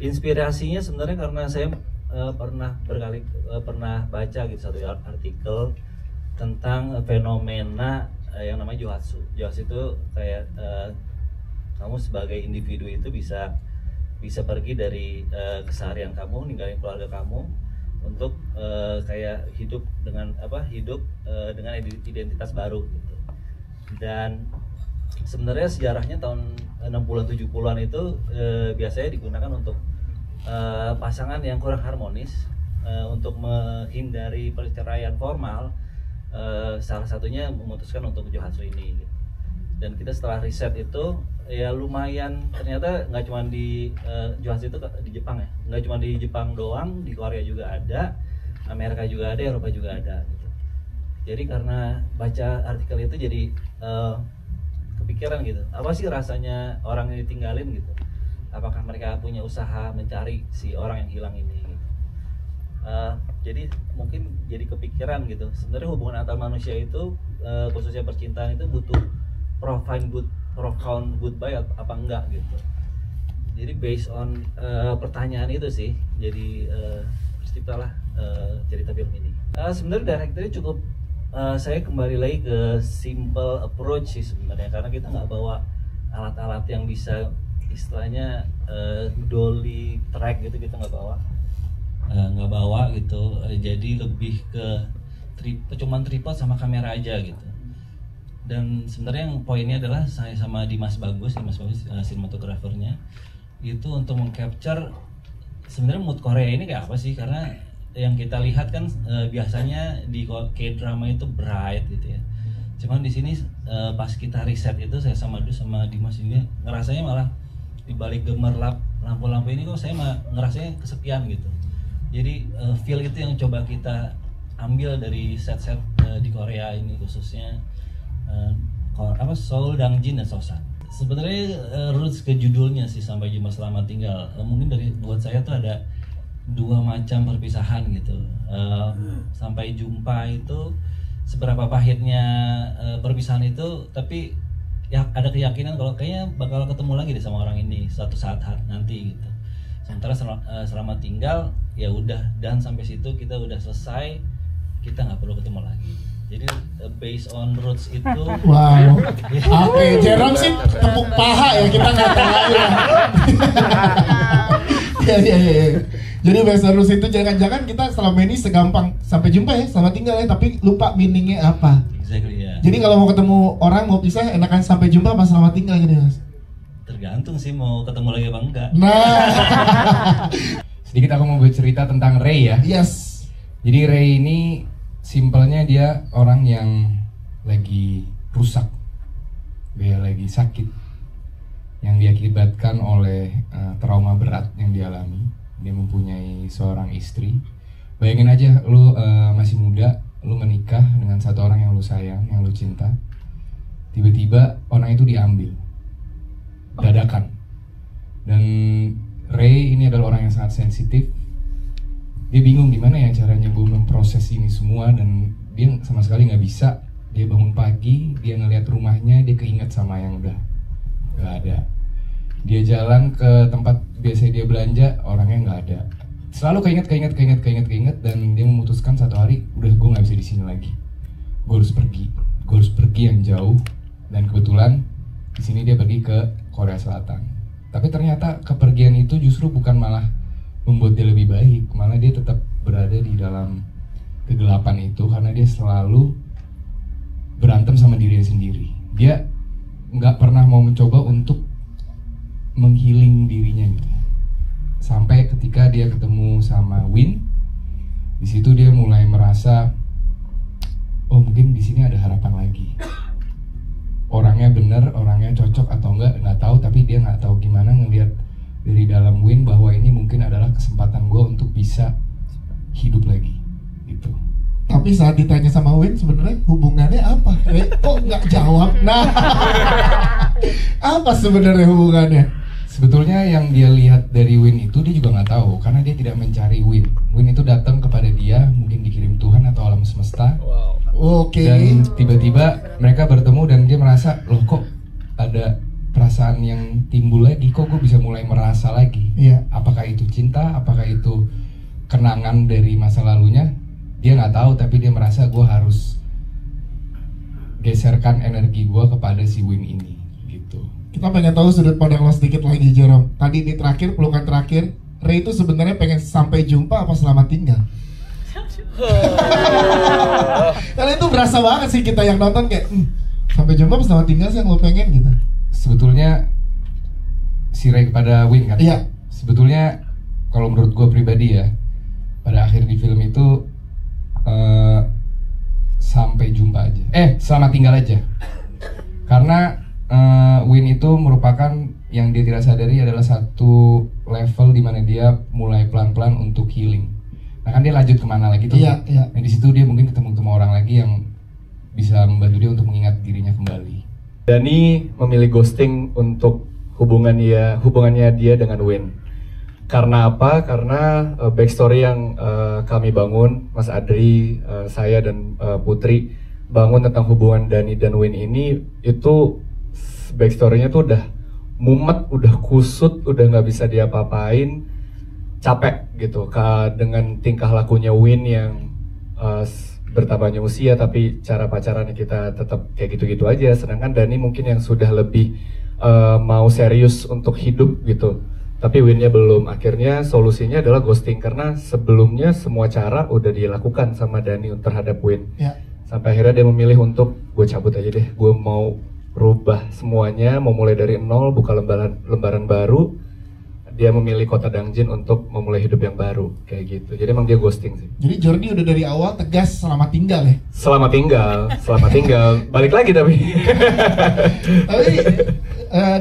Inspirasinya sebenarnya karena saya pernah baca gitu satu artikel tentang fenomena yang namanya Johatsu. Johatsu itu kayak kamu sebagai individu itu bisa pergi dari keseharian kamu, ninggalin keluarga kamu untuk kayak hidup dengan identitas baru gitu. Dan sebenarnya sejarahnya tahun 60-an 70-an itu biasanya digunakan untuk pasangan yang kurang harmonis, untuk menghindari perceraian formal. Salah satunya memutuskan untuk Johatsu ini gitu. Dan kita setelah riset itu ya lumayan, ternyata nggak cuma di Johatsu itu di Jepang ya, nggak cuma di Jepang doang, di Korea juga ada, Amerika juga ada, Eropa juga ada gitu. Jadi karena baca artikel itu jadi kepikiran gitu, apa sih rasanya orang yang ditinggalin gitu, apakah mereka punya usaha mencari si orang yang hilang ini gitu. Jadi mungkin jadi kepikiran gitu, sebenarnya hubungan antar manusia itu khususnya percintaan itu butuh profound goodbye apa enggak gitu. Jadi based on pertanyaan itu sih, jadi terciptalah cerita film ini. Sebenarnya direkturnya cukup saya kembali lagi ke simple approach sih sebenarnya, karena kita nggak bawa alat-alat yang bisa istilahnya dolly track gitu, kita nggak bawa gitu. Jadi lebih ke cuman tripod sama kamera aja gitu. Dan sebenarnya yang poinnya adalah saya sama Dimas Bagus sinematografernya itu untuk mengcapture sebenarnya mood Korea ini kayak apa sih, karena yang kita lihat kan biasanya di K-drama itu bright gitu ya. Cuman di sini pas kita riset itu saya sama Dimas ini ngerasanya malah di balik gemerlap lampu-lampu ini kok saya ngerasanya kesepian gitu. Jadi feel itu yang coba kita ambil dari set-set di Korea ini, khususnya Seoul, Dangjin, dan Sosan. Sebenarnya roots ke judulnya sih Sampai Jumpa Selamat Tinggal. Mungkin buat saya tuh ada dua macam perpisahan gitu. Sampai jumpa itu seberapa pahitnya perpisahan itu, tapi ya ada keyakinan kalau kayaknya bakal ketemu lagi deh sama orang ini suatu saat nanti gitu. Sementara selamat tinggal ya udah, dan sampai situ kita udah selesai, kita nggak perlu ketemu lagi. Jadi based on roots itu. Wow. Oke, Jerome sih tepuk paha ya, kita nggak tahu ya. Ya. Jadi based on roots itu jangan-jangan kita selama ini segampang sampai jumpa ya, selamat tinggal ya, tapi lupa meaningnya apa. Exactly ya. Jadi kalau mau ketemu orang, mau pisah, enakan sampai jumpa apa selamat tinggal gitu Mas? Tergantung sih mau ketemu lagi apa enggak. Nah. Sedikit aku mau bercerita tentang Ray ya. Yes. Jadi Ray ini simpelnya dia orang yang lagi rusak, dia lagi sakit, yang diakibatkan oleh trauma berat yang dialami. Dia mempunyai seorang istri. Bayangin aja, lu masih muda, lu menikah dengan satu orang yang lu sayang, yang lu cinta. Tiba-tiba orang itu diambil dadakan. Dan Ray ini adalah orang yang sangat sensitif. Dia bingung gimana ya caranya gue memproses ini semua, dan dia sama sekali nggak bisa. Dia bangun pagi, dia ngelihat rumahnya, dia keinget sama yang udah nggak ada. Dia jalan ke tempat biasa dia belanja, orangnya nggak ada. Selalu keinget, dan dia memutuskan satu hari, udah gue nggak bisa di sini lagi. Gue harus pergi yang jauh. Dan kebetulan di sini dia pergi ke Korea Selatan. Tapi ternyata kepergian itu justru bukan malah membuat dia lebih baik, malah dia tetap berada di dalam kegelapan itu karena dia selalu berantem sama dirinya sendiri. Dia nggak pernah mau mencoba untuk menghealing dirinya gitu. Sampai ketika dia ketemu sama Win, di situ dia mulai merasa, oh mungkin di sini ada harapan lagi. Orangnya bener, orangnya cocok atau nggak tahu, tapi dia nggak tahu gimana ngelihat dari dalam Win bahwa ini mungkin adalah kesempatan gue untuk bisa hidup lagi gitu. Tapi saat ditanya sama Win sebenarnya hubungannya apa? Kok nggak jawab? Nah, apa sebenarnya hubungannya? Sebetulnya yang dia lihat dari Win itu dia juga nggak tahu, karena dia tidak mencari Win. Win itu datang kepada dia, mungkin dikirim Tuhan atau alam semesta. Wow. Oke. Dan tiba-tiba mereka bertemu dan dia merasa, loh kok ada perasaan yang timbul lagi, kok gue bisa mulai merasa lagi. Iya. Apakah itu kenangan dari masa lalunya, dia nggak tahu tapi dia merasa gue harus geserkan energi gue kepada si Win ini gitu. Kita pengen tahu sudut pandang lo sedikit lagi, Jerome. Tadi di terakhir, pelukan terakhir, Ray itu sebenarnya pengen sampai jumpa apa selamat tinggal? Karena itu berasa banget sih kita yang nonton kayak sampai jumpa apa selamat tinggal sih yang lo pengen gitu. Sebetulnya si Ray kepada Win kan? Iya. Sebetulnya kalau menurut gue pribadi ya, pada akhir di film itu sampai jumpa aja. Selamat tinggal aja. Karena Win itu merupakan yang dia tidak sadari adalah satu level di mana dia mulai pelan-pelan untuk healing. Nah kan dia lanjut kemana lagi tuh? Iya. Nah di situ dia mungkin ketemu orang lagi yang bisa membantu dia untuk mengingat dirinya kembali. Dani memilih ghosting untuk hubungannya dia dengan Win. Karena apa? Karena backstory yang kami bangun, Mas Adri, saya dan Putri bangun tentang hubungan Dani dan Win ini, itu backstory-nya tuh udah mumet, udah kusut, udah nggak bisa diapa-apain, capek gitu dengan tingkah lakunya Win yang bertambahnya usia tapi cara pacarannya kita tetap kayak gitu-gitu aja. Sedangkan Dani mungkin yang sudah lebih mau serius untuk hidup gitu. Tapi Winnya belum. Akhirnya solusinya adalah ghosting karena sebelumnya semua cara udah dilakukan sama Dani terhadap Win. Ya. Sampai akhirnya dia memilih untuk gue cabut aja deh. Gue mau rubah semuanya, mau mulai dari nol, buka lembaran baru. Dia memilih kota Dangjin untuk memulai hidup yang baru kayak gitu. Jadi emang dia ghosting sih. Jadi Jordi udah dari awal tegas selamat tinggal ya. Selamat tinggal. Balik lagi tapi. Tapi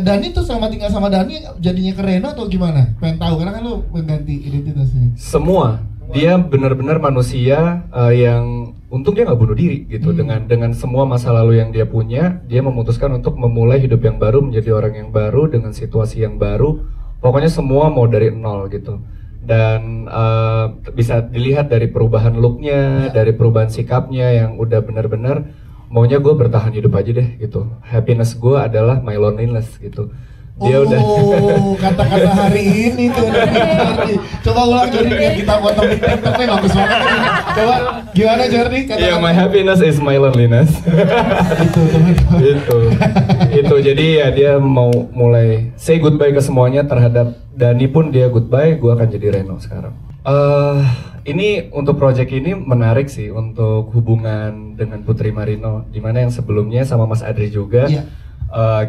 Dani tuh selamat tinggal sama Dani jadinya ke Reno atau gimana? Pengen tahu karena kan lu mengganti identitasnya. Semua. Dia benar-benar manusia yang untung dia nggak bunuh diri gitu. Dengan semua masa lalu yang dia punya, dia memutuskan untuk memulai hidup yang baru, menjadi orang yang baru dengan situasi yang baru. Pokoknya semua mau dari nol gitu. Dan bisa dilihat dari perubahan looknya, dari perubahan sikapnya yang udah benar-benar maunya gue bertahan hidup aja deh gitu. Happiness gue adalah my loneliness gitu. Dia udah kata-kata hari ini tuh Jordi. Coba ulang Jordi biar kita potong di TikTok nih bagus banget. Coba gimana Jordi? Yeah, my happiness is my loneliness. itu jadi ya dia mau mulai say goodbye ke semuanya. Terhadap Dani pun dia goodbye. Gue akan jadi Reno sekarang. Ini untuk project ini menarik sih untuk hubungan dengan Putri Marino, dimana yang sebelumnya sama Mas Adri juga.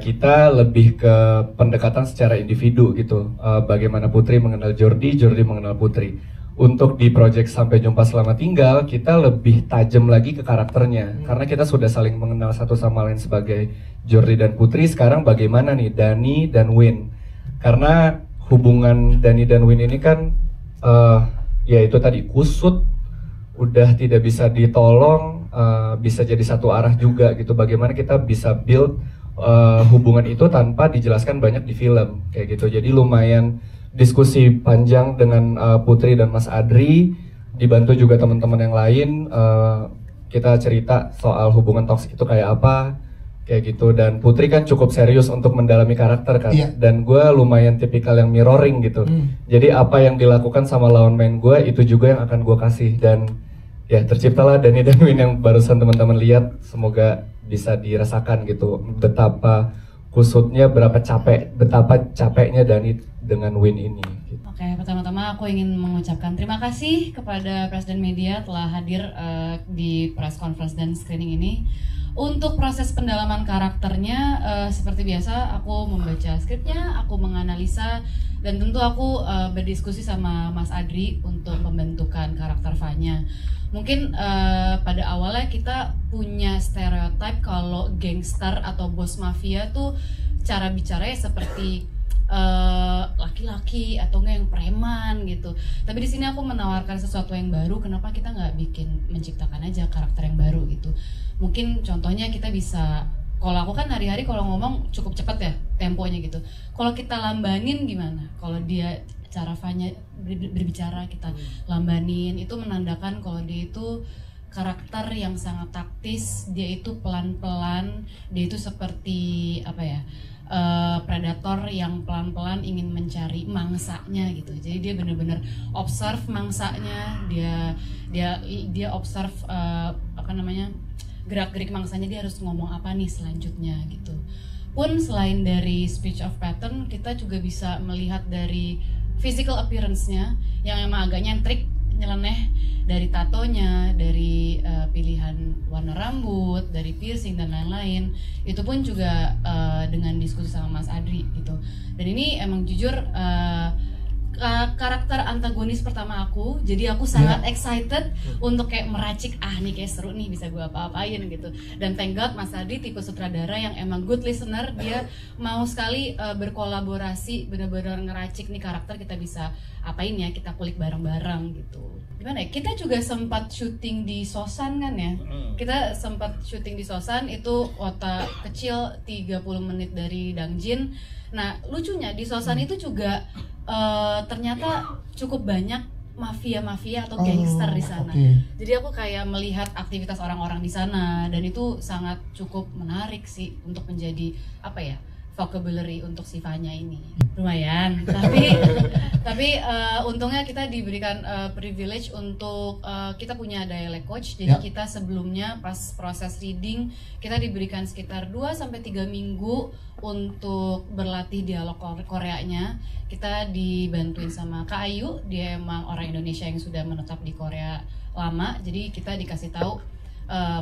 Kita lebih ke pendekatan secara individu gitu. Bagaimana Putri mengenal Jordi, Jordi mengenal Putri. Untuk di project Sampai Jumpa Selamat Tinggal, kita lebih tajam lagi ke karakternya. Karena kita sudah saling mengenal satu sama lain sebagai Jordi dan Putri. Sekarang bagaimana nih Dani dan Win? Karena hubungan Dani dan Win ini kan ya itu tadi kusut, udah tidak bisa ditolong, bisa jadi satu arah juga gitu. Bagaimana kita bisa build hubungan itu tanpa dijelaskan banyak di film kayak gitu. Jadi lumayan diskusi panjang dengan Putri dan Mas Adri, dibantu juga teman-teman yang lain. Kita cerita soal hubungan toksik itu kayak apa kayak gitu. Dan Putri kan cukup serius untuk mendalami karakter kan. Dan gue lumayan tipikal yang mirroring gitu. Jadi apa yang dilakukan sama lawan main gue itu juga yang akan gue kasih. Dan ya terciptalah Dani dan Win yang barusan teman-teman lihat. Semoga bisa dirasakan gitu betapa kusutnya, betapa capeknya Dani dengan Win ini gitu. Oke, pertama-tama aku ingin mengucapkan terima kasih kepada Presiden Media telah hadir di press conference dan screening ini. Untuk proses pendalaman karakternya, seperti biasa aku membaca skripnya, aku menganalisa, dan tentu aku berdiskusi sama Mas Adri untuk pembentukan karakter Fanya. Mungkin pada awalnya kita punya stereotip kalau gangster atau bos mafia tuh cara bicaranya seperti laki-laki atau enggak yang preman gitu. Tapi di sini aku menawarkan sesuatu yang baru. Kenapa kita nggak menciptakan aja karakter yang baru gitu? Mungkin contohnya kita bisa, kalau aku kan hari-hari kalau ngomong cukup cepat ya temponya gitu. Kalau kita lambanin gimana? Kalau dia cara Fanya berbicara kita lambanin, itu menandakan kalau dia itu karakter yang sangat taktis, dia itu pelan-pelan, dia itu seperti apa ya? predator yang pelan-pelan ingin mencari mangsanya gitu. Jadi dia benar-benar observe mangsanya, dia observe gerak-gerik mangsanya, dia harus ngomong apa nih selanjutnya gitu. Pun selain dari speech of pattern, kita juga bisa melihat dari physical appearance-nya yang emang agak nyentrik, nyeleneh, dari tatonya, dari pilihan warna rambut, dari piercing dan lain-lain. Itu pun juga dengan diskusi sama Mas Adri gitu. Dan ini emang jujur karakter antagonis pertama aku, jadi aku sangat excited untuk kayak meracik, nih kayak seru nih, bisa gue apa-apain gitu. Dan thank God Mas Adri tipe sutradara yang emang good listener, dia mau sekali berkolaborasi, benar-benar ngeracik nih karakter, kita bisa apain ya, kita kulik bareng-bareng gitu. Gimana ya, kita juga sempat syuting di Sosan kan ya, kita sempat syuting di Sosan, itu kota kecil 30 menit dari Dangjin. Nah lucunya di Sosan itu juga ternyata cukup banyak mafia-mafia atau gangster di sana. Jadi aku kayak melihat aktivitas orang-orang di sana, dan itu sangat cukup menarik sih untuk menjadi vocabulary untuk si Fanya ini. Lumayan, tapi untungnya kita diberikan privilege untuk kita punya dialect coach. Jadi kita sebelumnya pas proses reading kita diberikan sekitar 2-3 minggu untuk berlatih dialog Koreanya. Kita dibantuin sama Kak Ayu, dia emang orang Indonesia yang sudah menetap di Korea lama. Jadi kita dikasih tahu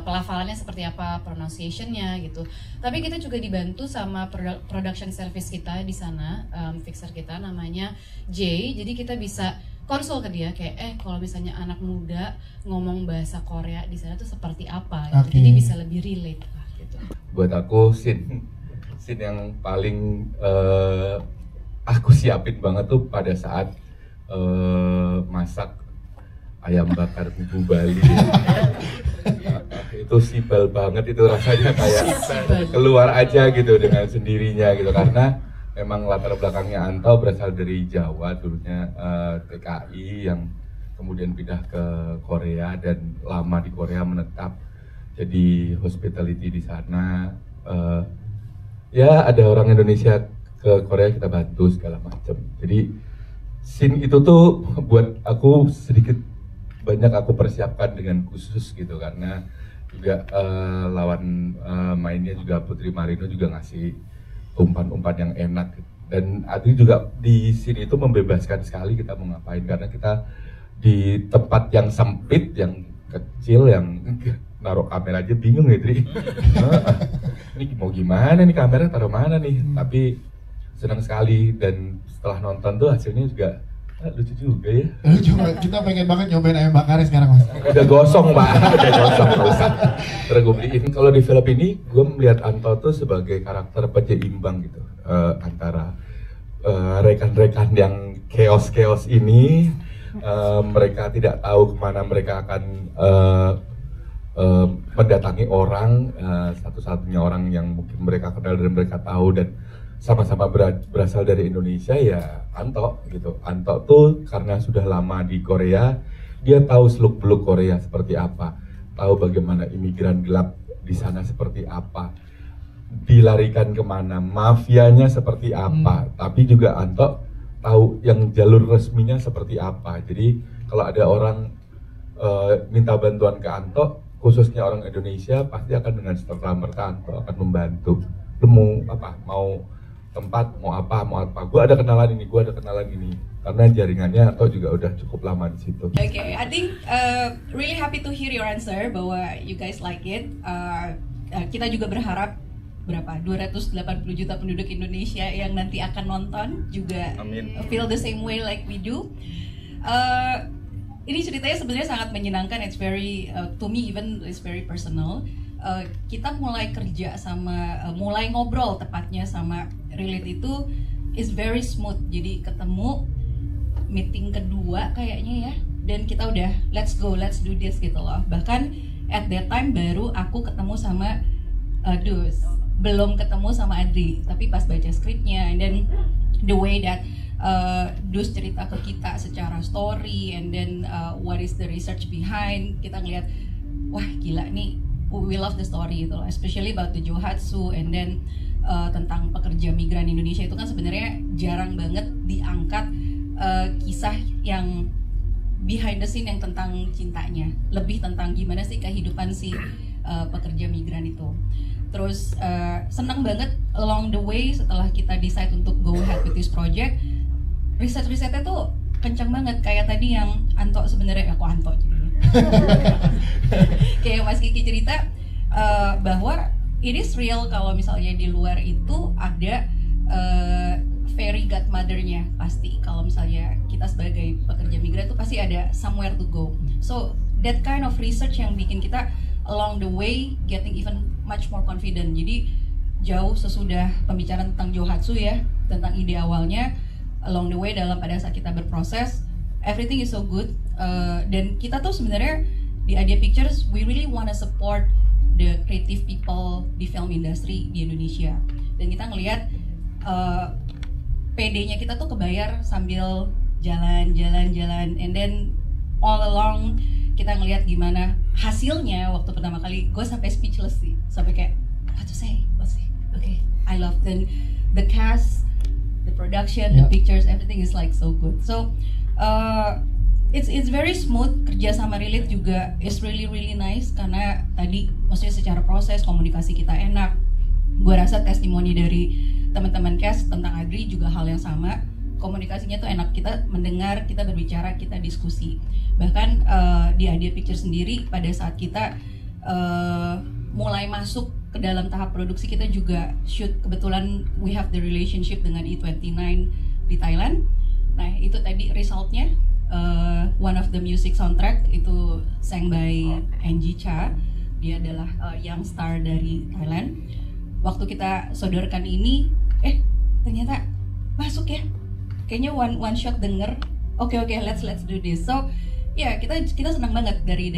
pelafalannya seperti apa, pronunciation-nya gitu. Tapi kita juga dibantu sama production service kita di sana, fixer kita namanya Jay. Jadi kita bisa konsul ke dia kayak kalau misalnya anak muda ngomong bahasa Korea di sana tuh seperti apa gitu. Jadi bisa lebih relate lah gitu. Buat aku scene yang paling aku siapin banget tuh pada saat masak ayam bakar Bubu Bali. Itu simpel banget, itu rasanya kayak keluar aja gitu dengan sendirinya gitu, karena memang latar belakangnya Anto berasal dari Jawa dulunya, TKI yang kemudian pindah ke Korea dan lama di Korea menetap jadi hospitality di sana. Ya ada orang Indonesia ke Korea kita bantu segala macam. Jadi scene itu tuh buat aku sedikit banyak aku persiapkan dengan khusus gitu, karena juga lawan mainnya juga Putri Marino juga ngasih umpan-umpan yang enak gitu. Dan Adri juga di scene itu membebaskan sekali kita mau ngapain, karena kita di tempat yang sempit, yang kecil, yang naruh kamera aja bingung ya Dri. Ini mau gimana nih, kamera taruh mana nih, tapi senang sekali. Dan setelah nonton tuh hasilnya juga lucu juga ya. Kita pengen banget nyobain ayam bakarnya sekarang Mas. Udah gosong Pak, udah gosong, gak usah. Terus gue beliin. Kalau di film ini gue melihat Anto tuh sebagai karakter penyeimbang gitu, antara rekan-rekan yang chaos ini, mereka tidak tahu kemana mereka akan mendatangi orang, satu-satunya orang yang mungkin mereka kenal dan mereka tahu dan sama-sama berasal dari Indonesia ya Anto gitu. Anto tuh karena sudah lama di Korea, dia tahu seluk-beluk Korea seperti apa, tahu bagaimana imigran gelap di sana seperti apa, dilarikan kemana, mafianya seperti apa. Tapi juga Anto tahu yang jalur resminya seperti apa. Jadi kalau ada orang minta bantuan ke Anto, khususnya orang Indonesia, pasti akan dengan serta-merta Anto akan membantu. Lu mau apa? Mau tempat, mau apa? Gue ada kenalan ini, karena jaringannya atau juga udah cukup lama di situ. Okay, I think really happy to hear your answer bahwa you guys like it. Kita juga berharap berapa 280 juta penduduk Indonesia yang nanti akan nonton juga feel the same way like we do. Ini ceritanya sebenarnya sangat menyenangkan. It's very to me even it's very personal. Kita mulai kerja sama mulai ngobrol tepatnya sama Relate itu is very smooth. Jadi ketemu meeting kedua kayaknya ya, dan kita udah let's go, let's do this gitu loh. Bahkan at that time baru aku ketemu sama Dus, belum ketemu sama Adri, tapi pas baca skripnya and then the way that Dus cerita ke kita secara story and then what is the research behind, kita ngeliat wah gila nih, we love the story gitu loh, especially about the Johatsu and then tentang pekerja migran Indonesia itu kan sebenarnya jarang banget diangkat kisah yang behind the scene yang tentang cintanya, lebih tentang gimana sih kehidupan si pekerja migran itu. Terus senang banget along the way setelah kita decide untuk go ahead with this project, risetnya tuh kencang banget. Kayak tadi yang Anto sebenarnya, aku Anto jadinya. Kayak Mas Kiki cerita bahwa it is real kalau misalnya di luar itu ada fairy godmother-nya pasti. Kalau misalnya kita sebagai pekerja migran itu pasti ada somewhere to go. So that kind of research yang bikin kita along the way getting even much more confident. Jadi jauh sesudah pembicaraan tentang Johatsu ya, tentang ide awalnya, along the way pada saat kita berproses, everything is so good. Dan kita tuh sebenarnya di Idea Pictures we really wanna support the creative people di film industry di Indonesia. Dan kita ngelihat PD-nya kita tuh kebayar sambil jalan, and then all along kita ngelihat gimana hasilnya. Waktu pertama kali gue sampai speechless sih, sampai kayak what to say, okay, I love the cast, the production, the pictures, everything is like so good. So it's very smooth. Kerja sama Relate juga is really nice karena tadi maksudnya secara proses komunikasi kita enak. Gue rasa testimoni dari teman-teman cast tentang Agri juga hal yang sama. Komunikasinya tuh enak, kita mendengar, kita berbicara, kita diskusi. Bahkan di Idea Picture sendiri pada saat kita mulai masuk ke dalam tahap produksi, kita juga shoot. Kebetulan we have the relationship dengan E29 di Thailand. Nah itu tadi resultnya. One of the music soundtrack itu sang by Angie Cha. Dia adalah young star dari Thailand. Waktu kita sodorkan ini, ternyata masuk ya. Kayaknya one shot denger. Oke, let's do this. So ya kita senang banget dari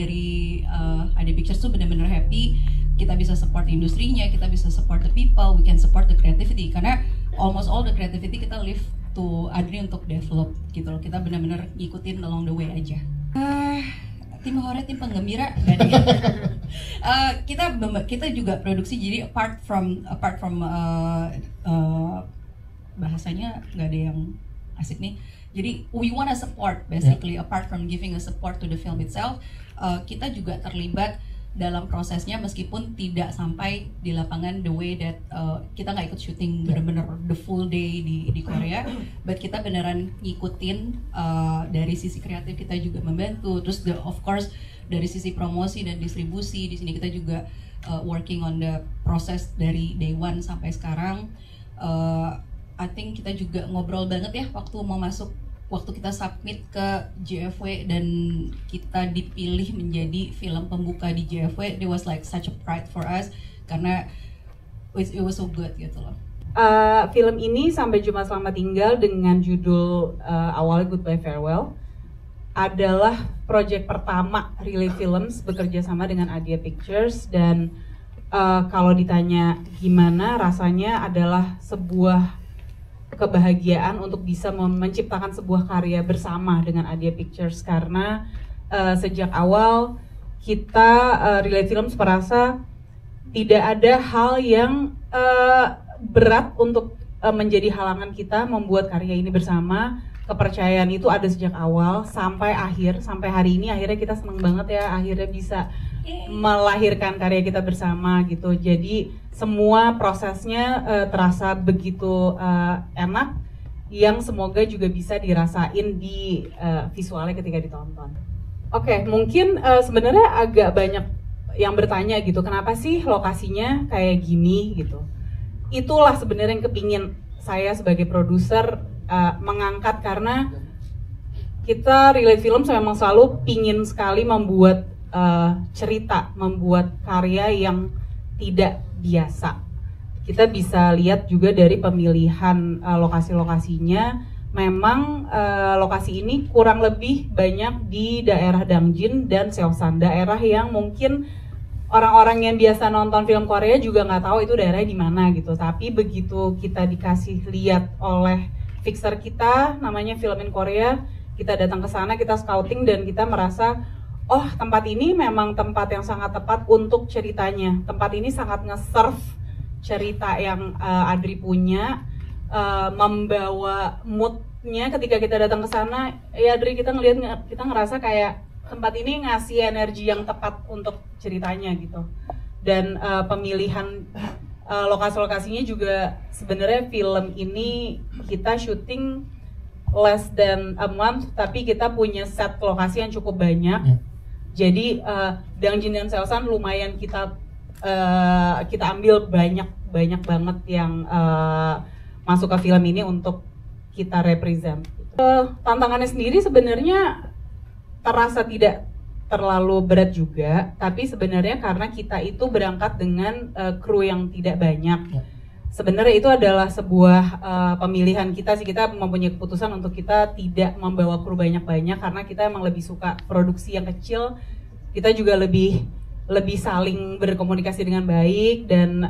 Idea Pictures tuh benar-benar happy. Kita bisa support industrinya, kita bisa support the people, we can support the creativity. Karena almost all the creativity kita leave to Adri untuk develop gitu loh. Kita benar-benar ngikutin along the way aja. Tim horor, tim penggembira gak ada ya? Kita juga produksi, jadi apart from bahasanya nggak ada yang asik nih. Jadi we wanna support basically, apart from giving a support to the film itself, kita juga terlibat dalam prosesnya meskipun tidak sampai di lapangan the way that kita nggak ikut syuting bener-bener the full day di Korea, but kita beneran ngikutin dari sisi kreatif kita juga membantu. Terus of course dari sisi promosi dan distribusi di sini kita juga working on the proses dari day one sampai sekarang. I think kita juga ngobrol banget ya waktu kita submit ke JFW dan kita dipilih menjadi film pembuka di JFW. It was like such a pride for us karena it was so good gitu loh. Film ini Sampai Jumpa Selamat Tinggal dengan judul awalnya Goodbye Farewell adalah proyek pertama Relate Films bekerja sama dengan Idea Pictures. Dan kalau ditanya gimana rasanya, adalah sebuah kebahagiaan untuk bisa menciptakan sebuah karya bersama dengan Idea Pictures. Karena sejak awal kita Relate Films merasa tidak ada hal yang berat untuk menjadi halangan kita membuat karya ini bersama. Kepercayaan itu ada sejak awal sampai akhir, sampai hari ini akhirnya kita senang banget ya akhirnya bisa melahirkan karya kita bersama gitu. Jadi semua prosesnya terasa begitu enak, yang semoga juga bisa dirasain di visualnya ketika ditonton. Oke, mungkin sebenarnya agak banyak yang bertanya gitu, kenapa sih lokasinya kayak gini gitu. Itulah sebenarnya yang kepingin saya sebagai produser mengangkat, karena kita Relate Films memang selalu pingin sekali membuat cerita, membuat karya yang tidak biasa. Kita bisa lihat juga dari pemilihan lokasi-lokasinya. Memang lokasi ini kurang lebih banyak di daerah Dangjin dan Seosan, daerah yang mungkin orang-orang yang biasa nonton film Korea juga nggak tahu itu daerahnya di mana gitu. Tapi begitu kita dikasih lihat oleh fixer kita, namanya Film in Korea, kita datang ke sana, kita scouting dan kita merasa, oh tempat ini memang tempat yang sangat tepat untuk ceritanya. Tempat ini sangat nge-serve cerita yang Adri punya, membawa moodnya ketika kita datang ke sana. Ya Adri, kita ngerasa kayak tempat ini ngasih energi yang tepat untuk ceritanya gitu. Dan pemilihan lokasi-lokasinya juga, sebenarnya film ini kita syuting less than a month, tapi kita punya set lokasi yang cukup banyak. Jadi Dangjin dan Seosan lumayan kita ambil banyak banget yang masuk ke film ini untuk kita represent. Tantangannya sendiri sebenarnya terasa tidak terlalu berat juga, tapi sebenarnya karena kita itu berangkat dengan kru yang tidak banyak. Sebenarnya itu adalah sebuah pemilihan kita sih. Kita mempunyai keputusan untuk kita tidak membawa kru banyak-banyak karena kita emang lebih suka produksi yang kecil. Kita juga lebih saling berkomunikasi dengan baik, dan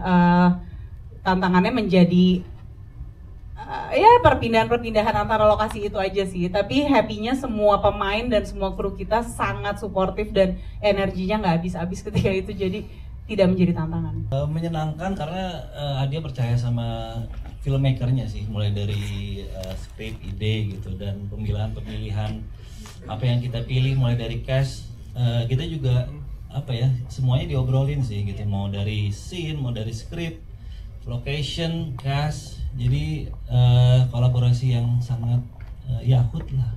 tantangannya menjadi ya perpindahan antara lokasi itu aja sih. Tapi happy-nya semua pemain dan semua kru kita sangat suportif dan energinya nggak habis-habis ketika itu, jadi tidak menjadi tantangan. Menyenangkan karena Adia percaya sama filmmakernya sih, mulai dari skrip, ide gitu, dan pemilihan apa yang kita pilih, mulai dari cast, kita juga semuanya diobrolin sih gitu, mau dari scene, mau dari skrip, location, cast. Jadi kolaborasi yang sangat yakut lah.